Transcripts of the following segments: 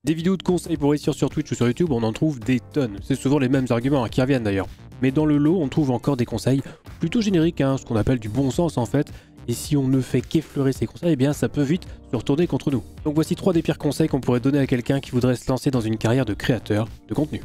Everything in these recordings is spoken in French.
Des vidéos de conseils pour réussir sur Twitch ou sur YouTube, on en trouve des tonnes. C'est souvent les mêmes arguments qui reviennent d'ailleurs. Mais dans le lot, on trouve encore des conseils plutôt génériques, ce qu'on appelle du bon sens en fait. Et si on ne fait qu'effleurer ces conseils, eh bien ça peut vite se retourner contre nous. Donc voici 3 des pires conseils qu'on pourrait donner à quelqu'un qui voudrait se lancer dans une carrière de créateur de contenu.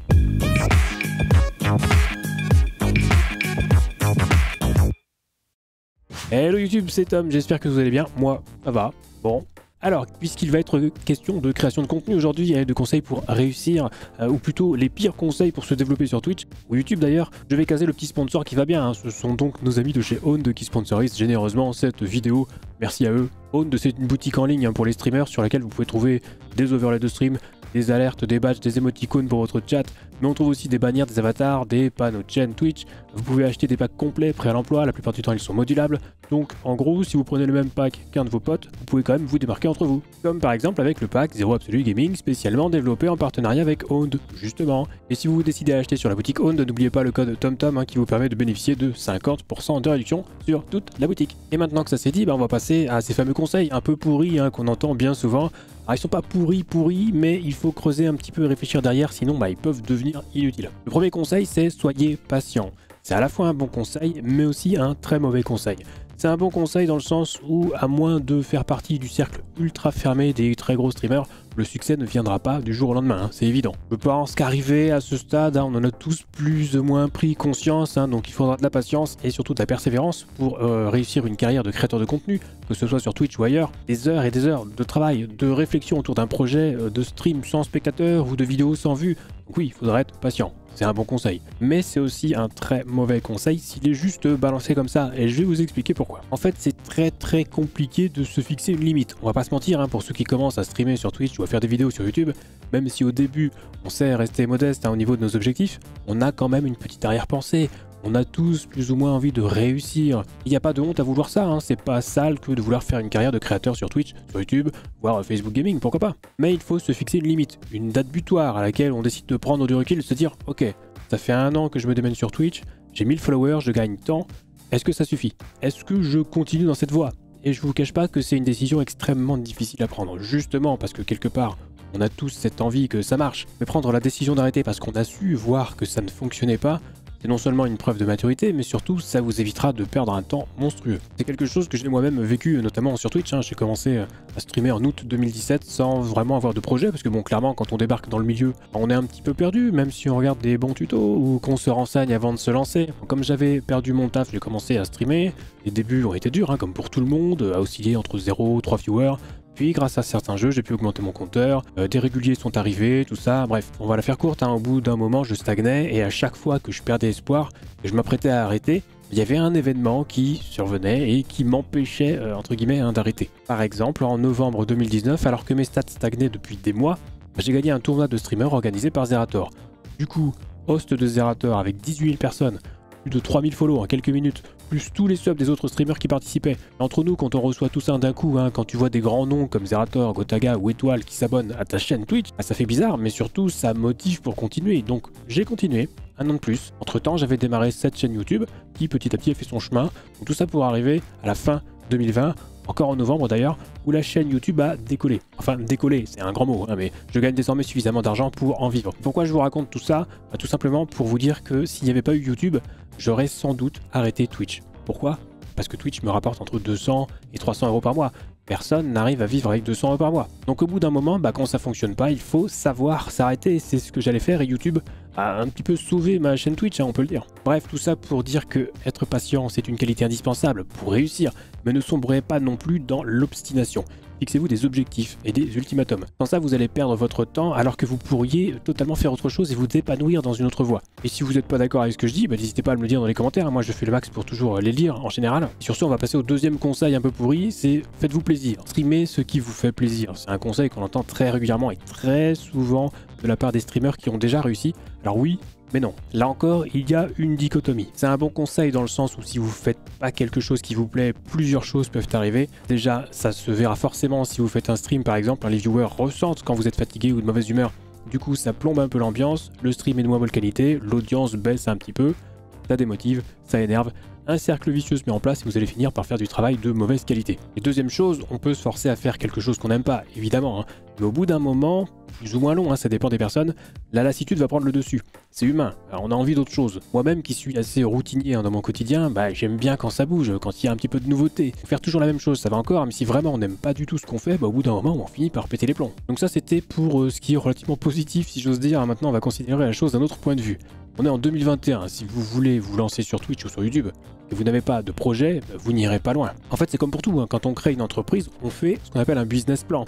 Hello YouTube, c'est Tom, j'espère que vous allez bien. Moi, ça va. Bon. Alors, puisqu'il va être question de création de contenu aujourd'hui et de conseils pour réussir, ou plutôt les pires conseils pour se développer sur Twitch ou YouTube d'ailleurs, je vais caser le petit sponsor qui va bien. Ce sont donc nos amis de chez Owned qui sponsorisent généreusement cette vidéo. Merci à eux. Owned, c'est une boutique en ligne pour les streamers sur laquelle vous pouvez trouver des overlays de stream, des alertes, des badges, des émoticônes pour votre chat, mais on trouve aussi des bannières, des avatars, des panneaux de chaîne Twitch. Vous pouvez acheter des packs complets prêts à l'emploi, la plupart du temps ils sont modulables. Donc en gros, si vous prenez le même pack qu'un de vos potes, vous pouvez quand même vous démarquer entre vous. Comme par exemple avec le pack Zero Absolute Gaming, spécialement développé en partenariat avec Owned, justement. Et si vous décidez d'acheter sur la boutique Owned, n'oubliez pas le code TomTom qui vous permet de bénéficier de 50% de réduction sur toute la boutique. Et maintenant que ça c'est dit, on va passer à ces fameux conseils un peu pourris qu'on entend bien souvent. Alors ils sont pas pourris, mais il faut creuser un petit peu et réfléchir derrière, sinon ils peuvent devenir inutiles. Le premier conseil, c'est soyez patient. C'est à la fois un bon conseil, mais aussi un très mauvais conseil. C'est un bon conseil dans le sens où, à moins de faire partie du cercle ultra fermé des très gros streamers, le succès ne viendra pas du jour au lendemain, c'est évident. Je pense qu'arriver à ce stade, on en a tous plus ou moins pris conscience, donc il faudra de la patience et surtout de la persévérance pour réussir une carrière de créateur de contenu, que ce soit sur Twitch ou ailleurs. Des heures et des heures de travail, de réflexion autour d'un projet de stream sans spectateurs ou de vidéos sans vues. Donc oui, il faudra être patient. C'est un bon conseil. Mais c'est aussi un très mauvais conseil s'il est juste balancé comme ça. Et je vais vous expliquer pourquoi. En fait, c'est très compliqué de se fixer une limite. On va pas se mentir, pour ceux qui commencent à streamer sur Twitch ou à faire des vidéos sur YouTube, même si au début, on sait rester modeste au niveau de nos objectifs, on a quand même une petite arrière-pensée. On a tous plus ou moins envie de réussir. Il n'y a pas de honte à vouloir ça, c'est pas sale que de vouloir faire une carrière de créateur sur Twitch, sur YouTube, voire Facebook Gaming, pourquoi pas. Mais il faut se fixer une limite, une date butoir à laquelle on décide de prendre du recul et de se dire « Ok, ça fait 1 an que je me démène sur Twitch, j'ai 1000 followers, je gagne tant, est-ce que ça suffit? Est-ce que je continue dans cette voie ?» Et je vous cache pas que c'est une décision extrêmement difficile à prendre, justement parce que quelque part, on a tous cette envie que ça marche. Mais prendre la décision d'arrêter parce qu'on a su voir que ça ne fonctionnait pas, c'est non seulement une preuve de maturité, mais surtout ça vous évitera de perdre un temps monstrueux. C'est quelque chose que j'ai moi-même vécu, notamment sur Twitch. J'ai commencé à streamer en août 2017 sans vraiment avoir de projet, parce que bon, clairement, quand on débarque dans le milieu, on est un petit peu perdu, même si on regarde des bons tutos ou qu'on se renseigne avant de se lancer. Comme j'avais perdu mon taf, j'ai commencé à streamer. Les débuts ont été durs, comme pour tout le monde, à osciller entre 0 et 3 viewers. Puis grâce à certains jeux, j'ai pu augmenter mon compteur, des réguliers sont arrivés, tout ça, bref, on va la faire courte, au bout d'un moment je stagnais et à chaque fois que je perdais espoir et je m'apprêtais à arrêter, il y avait un événement qui survenait et qui m'empêchait, entre guillemets, d'arrêter. Par exemple, en novembre 2019, alors que mes stats stagnaient depuis des mois, j'ai gagné un tournoi de streamer organisé par Zerator. Du coup, host de Zerator avec 18 000 personnes, plus de 3000 follow en quelques minutes, plus tous les subs des autres streamers qui participaient. Entre nous, quand on reçoit tout ça d'un coup, quand tu vois des grands noms comme Zerator, Gotaga ou Étoile qui s'abonnent à ta chaîne Twitch, ça fait bizarre, mais surtout ça motive pour continuer. Donc j'ai continué, 1 an de plus. Entre temps, j'avais démarré cette chaîne YouTube qui petit à petit a fait son chemin. Donc, tout ça pour arriver à la fin 2020, encore en novembre d'ailleurs, où la chaîne YouTube a décollé. Enfin, décollé, c'est un grand mot, mais je gagne désormais suffisamment d'argent pour en vivre. Pourquoi je vous raconte tout ça? Tout simplement pour vous dire que s'il n'y avait pas eu YouTube, j'aurais sans doute arrêté Twitch. Pourquoi? Parce que Twitch me rapporte entre 200 et 300 euros par mois. Personne n'arrive à vivre avec 200 euros par mois. Donc au bout d'un moment, quand ça fonctionne pas, il faut savoir s'arrêter. C'est ce que j'allais faire et YouTube a un petit peu sauvé ma chaîne Twitch, on peut le dire. Bref, tout ça pour dire que être patient, c'est une qualité indispensable pour réussir, mais ne sombrez pas non plus dans l'obstination. Fixez-vous des objectifs et des ultimatums. Sans ça, vous allez perdre votre temps alors que vous pourriez totalement faire autre chose et vous épanouir dans une autre voie. Et si vous n'êtes pas d'accord avec ce que je dis, n'hésitez pas à me le dire dans les commentaires. Moi, je fais le max pour toujours les lire en général. Et sur ce, on va passer au deuxième conseil un peu pourri, c'est faites-vous plaisir. Streamez ce qui vous fait plaisir. C'est un conseil qu'on entend très régulièrement et très souvent de la part des streamers qui ont déjà réussi. Alors oui, mais non, là encore, il y a une dichotomie. C'est un bon conseil dans le sens où si vous faites pas quelque chose qui vous plaît, plusieurs choses peuvent arriver. Déjà, ça se verra forcément si vous faites un stream par exemple, les viewers ressentent quand vous êtes fatigué ou de mauvaise humeur. Du coup, ça plombe un peu l'ambiance, le stream est de moins bonne qualité, l'audience baisse un petit peu. ça démotive, ça énerve, un cercle vicieux se met en place et vous allez finir par faire du travail de mauvaise qualité. Et deuxième chose, on peut se forcer à faire quelque chose qu'on n'aime pas, évidemment, hein, mais au bout d'un moment, plus ou moins long, hein, ça dépend des personnes, la lassitude va prendre le dessus. C'est humain, on a envie d'autre chose. Moi-même qui suis assez routinier hein, dans mon quotidien, j'aime bien quand ça bouge, quand il y a un petit peu de nouveauté. Faire toujours la même chose, ça va encore, mais si vraiment on n'aime pas du tout ce qu'on fait, au bout d'un moment, on finit par péter les plombs. Donc ça, c'était pour ce qui est relativement positif, si j'ose dire. Maintenant, on va considérer la chose d'un autre point de vue. On est en 2021, si vous voulez vous lancer sur Twitch ou sur YouTube, et vous n'avez pas de projet, vous n'irez pas loin. En fait, c'est comme pour tout, hein. Quand on crée une entreprise, on fait ce qu'on appelle un business plan.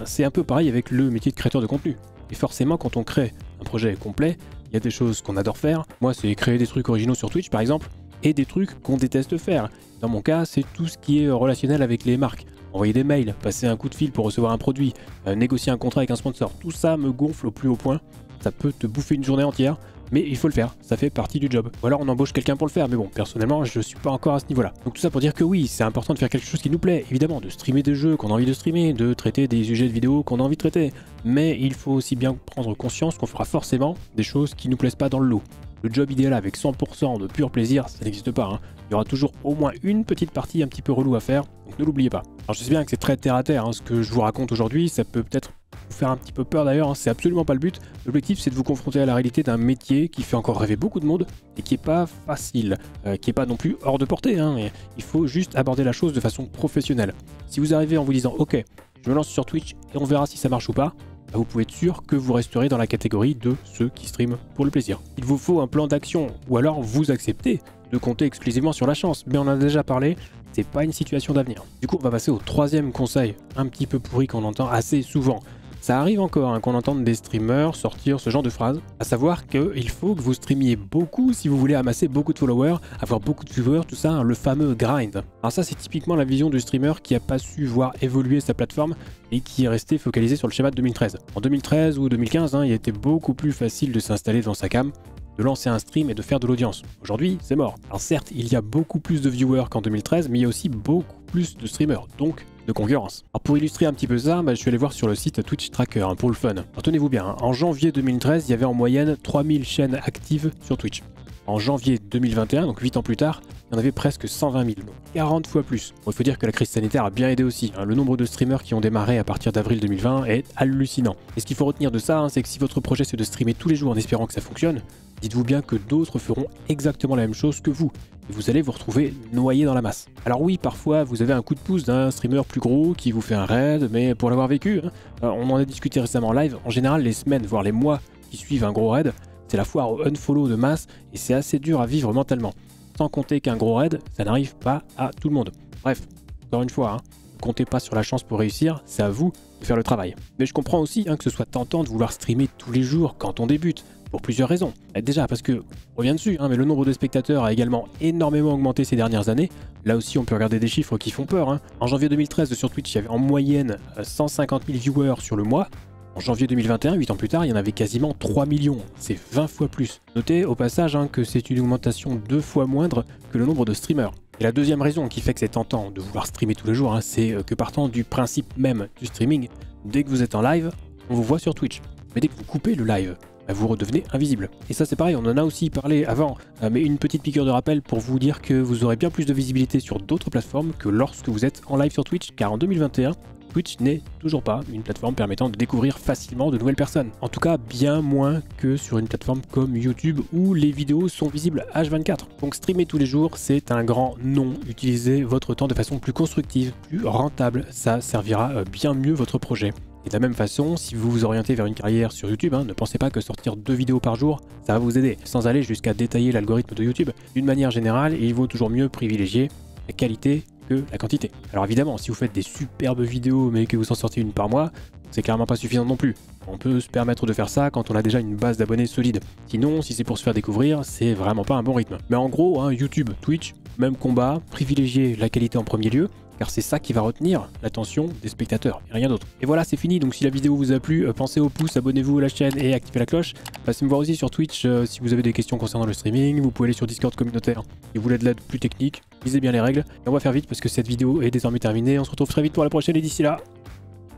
C'est un peu pareil avec le métier de créateur de contenu. Et forcément, quand on crée un projet complet, il y a des choses qu'on adore faire. Moi, c'est créer des trucs originaux sur Twitch, par exemple, et des trucs qu'on déteste faire. Dans mon cas, c'est tout ce qui est relationnel avec les marques. Envoyer des mails, passer un coup de fil pour recevoir un produit, négocier un contrat avec un sponsor. Tout ça me gonfle au plus haut point. Ça peut te bouffer une journée entière. Mais il faut le faire, ça fait partie du job. Ou alors on embauche quelqu'un pour le faire, mais bon, personnellement, je suis pas encore à ce niveau-là. Donc tout ça pour dire que oui, c'est important de faire quelque chose qui nous plaît, évidemment, de streamer des jeux qu'on a envie de streamer, de traiter des sujets de vidéos qu'on a envie de traiter. Mais il faut aussi bien prendre conscience qu'on fera forcément des choses qui nous plaisent pas dans le lot. Le job idéal avec 100% de pur plaisir, ça n'existe pas, hein. Il y aura toujours au moins une petite partie un petit peu relou à faire, donc ne l'oubliez pas. Alors je sais bien que c'est très terre à terre, hein, ce que je vous raconte aujourd'hui, ça peut peut-être vous faire un petit peu peur d'ailleurs, hein, c'est absolument pas le but. L'objectif c'est de vous confronter à la réalité d'un métier qui fait encore rêver beaucoup de monde et qui est pas facile, qui est pas non plus hors de portée, hein, mais il faut juste aborder la chose de façon professionnelle. Si vous arrivez en vous disant ok, je me lance sur Twitch et on verra si ça marche ou pas, vous pouvez être sûr que vous resterez dans la catégorie de ceux qui streament pour le plaisir. Il vous faut un plan d'action ou alors vous acceptez de compter exclusivement sur la chance, mais on en a déjà parlé, c'est pas une situation d'avenir. Du coup on va passer au troisième conseil un petit peu pourri qu'on entend assez souvent. Ça arrive encore hein, qu'on entende des streamers sortir ce genre de phrase, à savoir qu'il faut que vous streamiez beaucoup si vous voulez amasser beaucoup de followers, avoir beaucoup de viewers, tout ça, hein, le fameux grind. Alors ça c'est typiquement la vision du streamer qui n'a pas su voir évoluer sa plateforme et qui est resté focalisé sur le schéma de 2013. En 2013 ou 2015, il était beaucoup plus facile de s'installer devant sa cam, de lancer un stream et de faire de l'audience. Aujourd'hui, c'est mort. Alors certes, il y a beaucoup plus de viewers qu'en 2013, mais il y a aussi beaucoup plus de streamers, donc de concurrence. Alors pour illustrer un petit peu ça, je suis allé voir sur le site Twitch Tracker pour le fun. Alors tenez-vous bien, en janvier 2013, il y avait en moyenne 3000 chaînes actives sur Twitch. En janvier 2021, donc 8 ans plus tard, il y en avait presque 120 000, donc 40 fois plus. Bon, il faut dire que la crise sanitaire a bien aidé aussi. Le nombre de streamers qui ont démarré à partir d'avril 2020 est hallucinant. Et ce qu'il faut retenir de ça, c'est que si votre projet c'est de streamer tous les jours en espérant que ça fonctionne, dites-vous bien que d'autres feront exactement la même chose que vous. Et vous allez vous retrouver noyé dans la masse. Alors oui, parfois vous avez un coup de pouce d'un streamer plus gros qui vous fait un raid, mais pour l'avoir vécu, on en a discuté récemment en live, en général les semaines, voire les mois qui suivent un gros raid, c'est la foire au unfollow de masse et c'est assez dur à vivre mentalement. Sans compter qu'un gros raid, ça n'arrive pas à tout le monde. Bref, encore une fois, ne comptez pas sur la chance pour réussir, c'est à vous de faire le travail. Mais je comprends aussi que ce soit tentant de vouloir streamer tous les jours quand on débute, pour plusieurs raisons. Déjà parce que, on revient dessus, mais le nombre de spectateurs a également énormément augmenté ces dernières années. Là aussi on peut regarder des chiffres qui font peur. En janvier 2013 sur Twitch, il y avait en moyenne 150 000 viewers sur le mois. En janvier 2021, 8 ans plus tard, il y en avait quasiment 3 millions, c'est 20 fois plus. Notez au passage que c'est une augmentation 2 fois moindre que le nombre de streamers. Et la deuxième raison qui fait que c'est tentant de vouloir streamer tous les jours, c'est que partant du principe même du streaming, dès que vous êtes en live, on vous voit sur Twitch. Mais dès que vous coupez le live, vous redevenez invisible. Et ça c'est pareil, on en a aussi parlé avant, mais une petite piqûre de rappel pour vous dire que vous aurez bien plus de visibilité sur d'autres plateformes que lorsque vous êtes en live sur Twitch, car en 2021, Twitch n'est toujours pas une plateforme permettant de découvrir facilement de nouvelles personnes. En tout cas, bien moins que sur une plateforme comme YouTube où les vidéos sont visibles H24. Donc streamer tous les jours, c'est un grand non. Utilisez votre temps de façon plus constructive, plus rentable. Ça servira bien mieux votre projet. Et de la même façon, si vous vous orientez vers une carrière sur YouTube, ne pensez pas que sortir 2 vidéos par jour, ça va vous aider. Sans aller jusqu'à détailler l'algorithme de YouTube, d'une manière générale, il vaut toujours mieux privilégier la qualité que la quantité. Alors évidemment, si vous faites des superbes vidéos mais que vous en sortez une par mois, c'est clairement pas suffisant non plus. On peut se permettre de faire ça quand on a déjà une base d'abonnés solide. Sinon, si c'est pour se faire découvrir, c'est vraiment pas un bon rythme. Mais en gros, YouTube, Twitch, même combat, privilégiez la qualité en premier lieu, car c'est ça qui va retenir l'attention des spectateurs et rien d'autre. Et voilà, c'est fini. Donc si la vidéo vous a plu, pensez au pouce, abonnez-vous à la chaîne et activez la cloche. Passez me voir aussi sur Twitch si vous avez des questions concernant le streaming. Vous pouvez aller sur Discord communautaire si vous voulez de l'aide plus technique. Lisez bien les règles. Et on va faire vite parce que cette vidéo est désormais terminée. On se retrouve très vite pour la prochaine et d'ici là,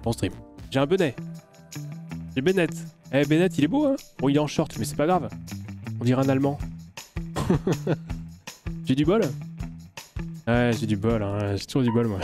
bon stream. J'ai un bonnet. J'ai Bennett. Eh Bennett, il est beau, Bon, il est en short, mais c'est pas grave. On dirait un Allemand. J'ai du bol? Ouais, j'ai du bol, hein. J'ai toujours du bol, moi.